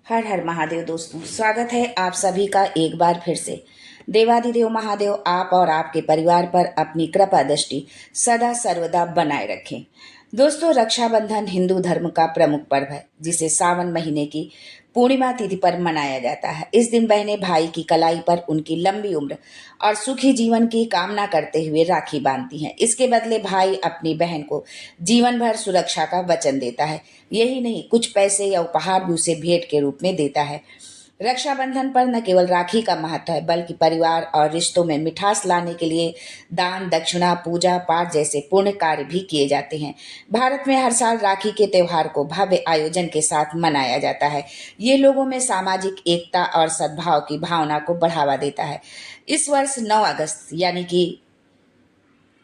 हर हर महादेव दोस्तों, स्वागत है आप सभी का एक बार फिर से। देवाधिदेव महादेव आप और आपके परिवार पर अपनी कृपा दृष्टि सदा सर्वदा बनाए रखें। दोस्तों, रक्षाबंधन हिंदू धर्म का प्रमुख पर्व है जिसे सावन महीने की पूर्णिमा तिथि पर मनाया जाता है। इस दिन बहनें भाई की कलाई पर उनकी लंबी उम्र और सुखी जीवन की कामना करते हुए राखी बांधती हैं। इसके बदले भाई अपनी बहन को जीवन भर सुरक्षा का वचन देता है। यही नहीं, कुछ पैसे या उपहार भी उसे भेंट के रूप में देता है। रक्षाबंधन पर न केवल राखी का महत्व है बल्कि परिवार और रिश्तों में मिठास लाने के लिए दान, दक्षिणा, पूजा पाठ जैसे पुण्य कार्य भी किए जाते हैं। भारत में हर साल राखी के त्योहार को भव्य आयोजन के साथ मनाया जाता है। ये लोगों में सामाजिक एकता और सद्भाव की भावना को बढ़ावा देता है। इस वर्ष 9 अगस्त यानी कि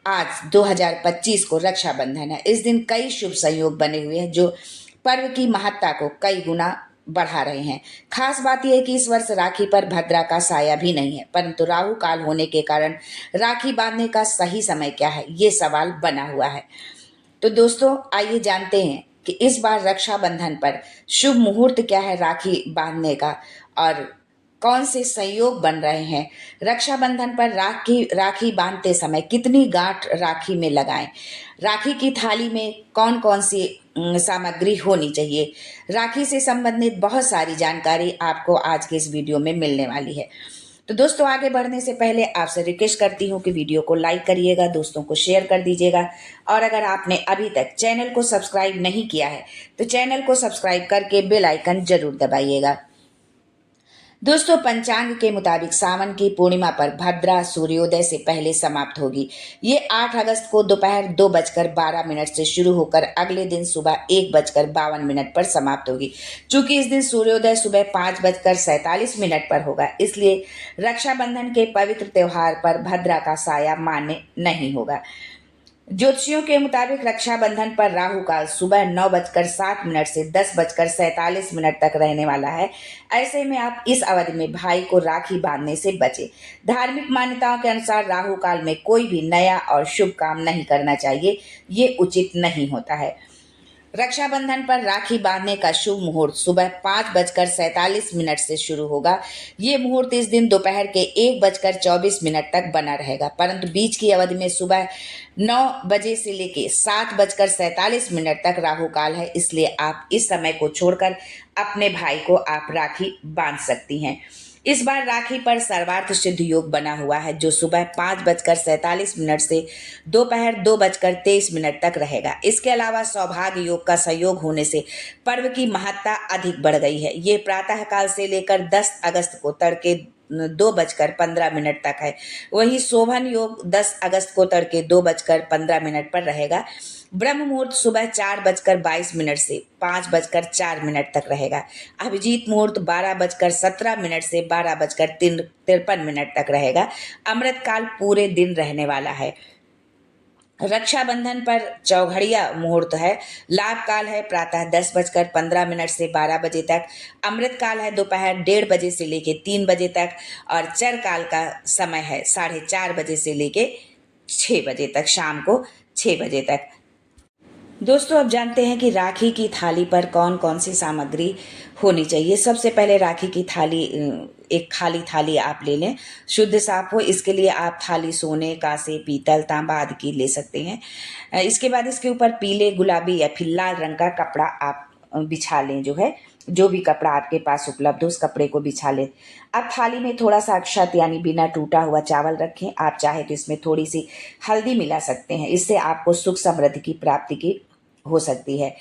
आज 2025 को रक्षाबंधन है। इस दिन कई शुभ संयोग बने हुए हैं जो पर्व की महत्ता को कई गुना बढ़ा रहे हैं। खास बात यह है कि इस वर्ष राखी पर भद्रा का साया भी नहीं है, परंतु राहु काल होने के कारण राखी बांधने का सही समय क्या है, ये सवाल बना हुआ है। तो दोस्तों, आइए जानते हैं कि इस बार रक्षाबंधन पर शुभ मुहूर्त क्या है राखी बांधने का और कौन से संयोग बन रहे हैं। रक्षाबंधन पर राखी बांधते समय कितनी गांठ राखी में लगाएं, राखी की थाली में कौन कौन सी सामग्री होनी चाहिए। राखी से संबंधित बहुत सारी जानकारी आपको आज के इस वीडियो में मिलने वाली है। तो दोस्तों, आगे बढ़ने से पहले आपसे रिक्वेस्ट करती हूँ कि वीडियो को लाइक करिएगा, दोस्तों को शेयर कर दीजिएगा और अगर आपने अभी तक चैनल को सब्सक्राइब नहीं किया है तो चैनल को सब्सक्राइब करके बेल आइकन जरूर दबाइएगा। दोस्तों, पंचांग के मुताबिक सावन की पूर्णिमा पर भद्रा सूर्योदय से पहले समाप्त होगी। ये 8 अगस्त को दोपहर 2:12 से शुरू होकर अगले दिन सुबह 1:52 पर समाप्त होगी। चूंकि इस दिन सूर्योदय सुबह 5:47 पर होगा, इसलिए रक्षाबंधन के पवित्र त्योहार पर भद्रा का साया मान्य नहीं होगा। ज्योतिषियों के मुताबिक रक्षाबंधन पर राहु काल सुबह 9:07 से 10:47 तक रहने वाला है। ऐसे में आप इस अवधि में भाई को राखी बांधने से बचें। धार्मिक मान्यताओं के अनुसार राहु काल में कोई भी नया और शुभ काम नहीं करना चाहिए, ये उचित नहीं होता है। रक्षाबंधन पर राखी बांधने का शुभ मुहूर्त सुबह 5:47 से शुरू होगा। ये मुहूर्त इस दिन दोपहर के 1:24 तक बना रहेगा, परंतु बीच की अवधि में सुबह 9 बजे से लेके 7:47 तक राहु काल है। इसलिए आप इस समय को छोड़कर अपने भाई को आप राखी बांध सकती हैं। इस बार राखी पर सर्वार्थ सिद्ध योग बना हुआ है जो सुबह 5:47 से दोपहर 2:23 तक रहेगा। इसके अलावा सौभाग्य योग का संयोग होने से पर्व की महत्ता अधिक बढ़ गई है। ये प्रातः काल से लेकर 10 अगस्त को तड़के 2:15 तक है। वहीं शोभन योग 10 अगस्त को तड़के 2:15 पर रहेगा। ब्रह्म मुहूर्त सुबह 4:22 से 5:04 तक रहेगा। अभिजीत मुहूर्त 12:17 से 12:53 तक रहेगा। अमृत काल पूरे दिन रहने वाला है। रक्षाबंधन पर चौघड़िया मुहूर्त है। लाभ काल है प्रातः 10:15 से 12 बजे तक। अमृत काल है दोपहर 1:30 बजे से लेके 3 बजे तक और चर काल का समय है 4:30 बजे से लेके 6 बजे तक, शाम को 6 बजे तक। दोस्तों, अब जानते हैं कि राखी की थाली पर कौन कौन सी सामग्री होनी चाहिए। सबसे पहले राखी की थाली, एक खाली थाली आप ले लें, शुद्ध साफ हो। इसके लिए आप थाली सोने, कांसे, पीतल, तांबा आदि की ले सकते हैं। इसके बाद इसके ऊपर पीले, गुलाबी या फिर लाल रंग का कपड़ा आप बिछा लें। जो भी कपड़ा आपके पास उपलब्ध हो उस कपड़े को बिछा लें। अब थाली में थोड़ा सा अक्षत यानी बिना टूटा हुआ चावल रखें। आप चाहे तो इसमें थोड़ी सी हल्दी मिला सकते हैं, इससे आपको सुख समृद्धि की प्राप्ति की हो सकती है।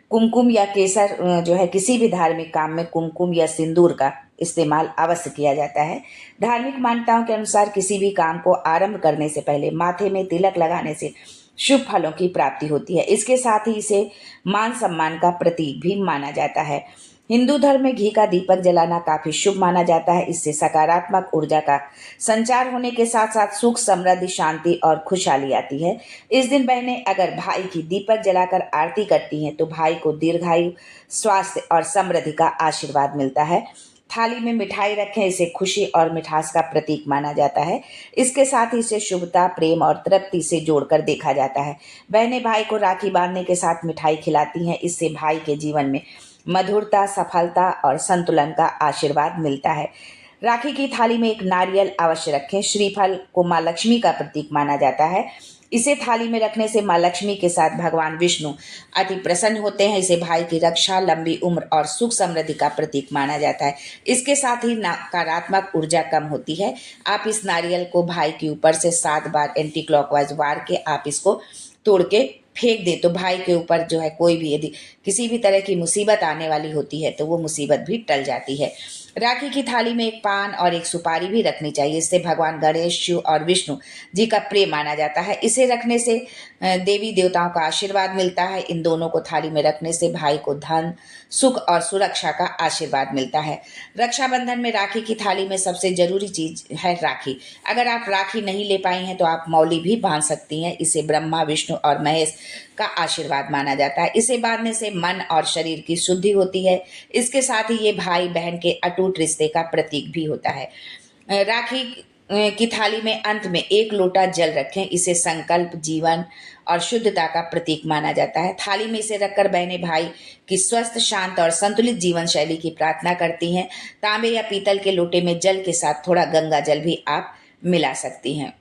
कुमकुम या केसर किसी भी धार्मिक काम में कुमकुम या सिंदूर का इस्तेमाल अवश्य किया जाता है। धार्मिक मान्यताओं के अनुसार किसी भी काम को आरंभ करने से पहले माथे में तिलक लगाने से शुभ फलों की प्राप्ति होती है। इसके साथ ही इसे मान सम्मान का प्रतीक भी माना जाता है। हिंदू धर्म में घी का दीपक जलाना काफी शुभ माना जाता है। इससे सकारात्मक ऊर्जा का संचार होने के साथ साथ सुख, समृद्धि, शांति और खुशहाली आती है। इस दिन बहनें अगर भाई की दीपक जलाकर आरती करती हैं तो भाई को दीर्घायु, स्वास्थ्य और समृद्धि का आशीर्वाद मिलता है। थाली में मिठाई रखें, इसे खुशी और मिठास का प्रतीक माना जाता है। इसके साथ ही इसे शुभता, प्रेम और तृप्ति से जोड़कर देखा जाता है। बहनें भाई को राखी बांधने के साथ मिठाई खिलाती हैं। इससे भाई के जीवन में मधुरता, सफलता और संतुलन का आशीर्वाद मिलता है। राखी की थाली में एक नारियल अवश्य रखें। श्रीफल को माँ लक्ष्मी का प्रतीक माना जाता है। इसे थाली में रखने से माँ लक्ष्मी के साथ भगवान विष्णु अति प्रसन्न होते हैं। इसे भाई की रक्षा, लंबी उम्र और सुख समृद्धि का प्रतीक माना जाता है। इसके साथ ही नकारात्मक ऊर्जा कम होती है। आप इस नारियल को भाई के ऊपर से 7 बार एंटी क्लॉकवाइज वार के आप इसको तोड़ के फेंक दे, तो भाई के ऊपर जो है कोई भी यदि किसी भी तरह की मुसीबत आने वाली होती है तो वो मुसीबत भी टल जाती है। राखी की थाली में एक पान और एक सुपारी भी रखनी चाहिए। इससे भगवान गणेश, शिव और विष्णु जी का प्रेम माना जाता है। इसे रखने से देवी देवताओं का आशीर्वाद मिलता है। इन दोनों को थाली में रखने से भाई को धन, सुख और सुरक्षा का आशीर्वाद मिलता है। रक्षाबंधन में राखी की थाली में सबसे जरूरी चीज है राखी। अगर आप राखी नहीं ले पाई हैं तो आप मौली भी बांध सकती हैं। इसे ब्रह्मा, विष्णु और महेश का आशीर्वाद माना जाता है। इसे बांधने से मन और शरीर की शुद्धि होती है। इसके साथ ही ये भाई बहन के अटूट रिश्ते का प्रतीक भी होता है। राखी की थाली में अंत में 1 लोटा जल रखें। इसे संकल्प, जीवन और शुद्धता का प्रतीक माना जाता है। थाली में इसे रखकर बहनें भाई की स्वस्थ, शांत और संतुलित जीवन शैली की प्रार्थना करती हैं। तांबे या पीतल के लोटे में जल के साथ थोड़ा गंगा जल भी आप मिला सकती हैं।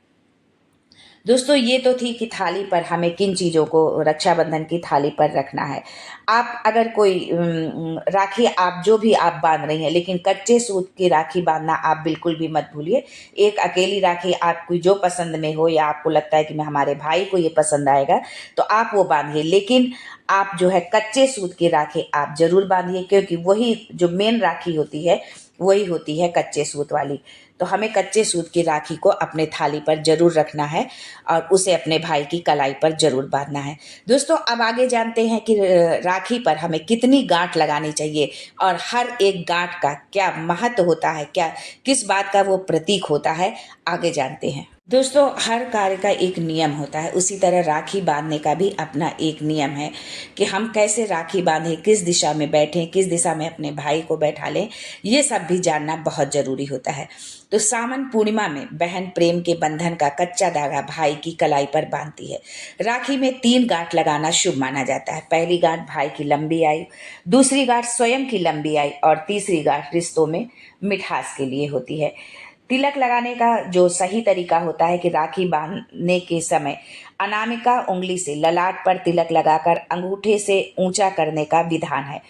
दोस्तों, ये तो थी कि थाली पर हमें किन चीज़ों को रक्षाबंधन की थाली पर रखना है। आप अगर कोई राखी आप जो भी आप बांध रही हैं, लेकिन कच्चे सूत की राखी बांधना आप बिल्कुल भी मत भूलिए। एक अकेली राखी आपको जो पसंद में हो या आपको लगता है कि मैं हमारे भाई को ये पसंद आएगा तो आप वो बांधिए, लेकिन आप जो है कच्चे सूत की राखी आप जरूर बांधिए, क्योंकि वही जो मेन राखी होती है वही होती है कच्चे सूत वाली। तो हमें कच्चे सूत की राखी को अपने थाली पर जरूर रखना है और उसे अपने भाई की कलाई पर जरूर बांधना है। दोस्तों, अब आगे जानते हैं कि राखी पर हमें कितनी गांठ लगानी चाहिए और हर एक गांठ का क्या महत्व होता है, क्या किस बात का वो प्रतीक होता है, आगे जानते हैं। दोस्तों, हर कार्य का एक नियम होता है, उसी तरह राखी बांधने का भी अपना एक नियम है कि हम कैसे राखी बांधें, किस दिशा में बैठें, किस दिशा में अपने भाई को बैठा लें, ये सब भी जानना बहुत जरूरी होता है। तो सावन पूर्णिमा में बहन प्रेम के बंधन का कच्चा धागा भाई की कलाई पर बांधती है। राखी में 3 गांठ लगाना शुभ माना जाता है। पहली गांठ भाई की लंबी आयु, दूसरी गांठ स्वयं की लंबी आयु और तीसरी गांठ रिश्तों में मिठास के लिए होती है। तिलक लगाने का जो सही तरीका होता है कि राखी बांधने के समय अनामिका उंगली से ललाट पर तिलक लगाकर अंगूठे से ऊंचा करने का विधान है।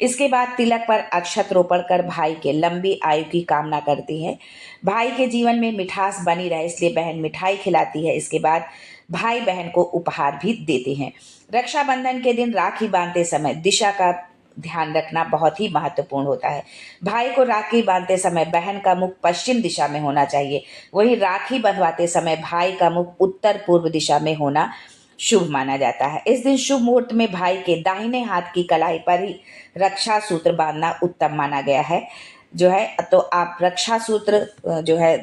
इसके बाद तिलक पर अक्षत रोपण कर भाई के लंबी आयु की कामना करती है। भाई के जीवन में मिठास बनी रहे इसलिए बहन मिठाई खिलाती है। इसके बाद भाई बहन को उपहार भी देते हैं। रक्षाबंधन के दिन राखी बांधते समय दिशा का ध्यान रखना बहुत ही महत्वपूर्ण होता है। भाई को राखी बांधते समय बहन का मुख पश्चिम दिशा में होना चाहिए। वहीं राखी बंधवाते समय भाई का मुख उत्तर पूर्व दिशा में होना शुभ माना जाता है। इस दिन शुभ मुहूर्त में भाई के दाहिने हाथ की कलाई पर ही रक्षा सूत्र बांधना उत्तम माना गया है। जो है तो आप रक्षा सूत्र जो है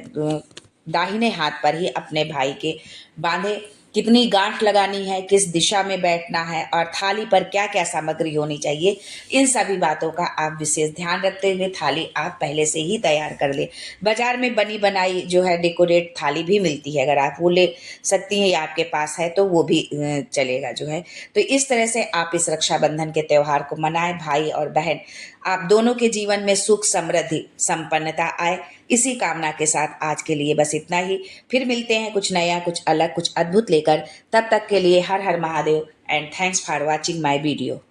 दाहिने हाथ पर ही अपने भाई के बांधे। कितनी गांठ लगानी है, किस दिशा में बैठना है और थाली पर क्या क्या सामग्री होनी चाहिए, इन सभी बातों का आप विशेष ध्यान रखते हुए थाली आप पहले से ही तैयार कर ले। बाजार में बनी बनाई जो है डेकोरेट थाली भी मिलती है, अगर आप वो ले सकती हैं या आपके पास है तो वो भी चलेगा जो है। तो इस तरह से आप इस रक्षाबंधन के त्यौहार को मनाएं। भाई और बहन आप दोनों के जीवन में सुख, समृद्धि, संपन्नता आए, इसी कामना के साथ आज के लिए बस इतना ही। फिर मिलते हैं कुछ नया, कुछ अलग, कुछ अद्भुत लेकर। तब तक के लिए हर हर Mahadev and thanks for watching my video.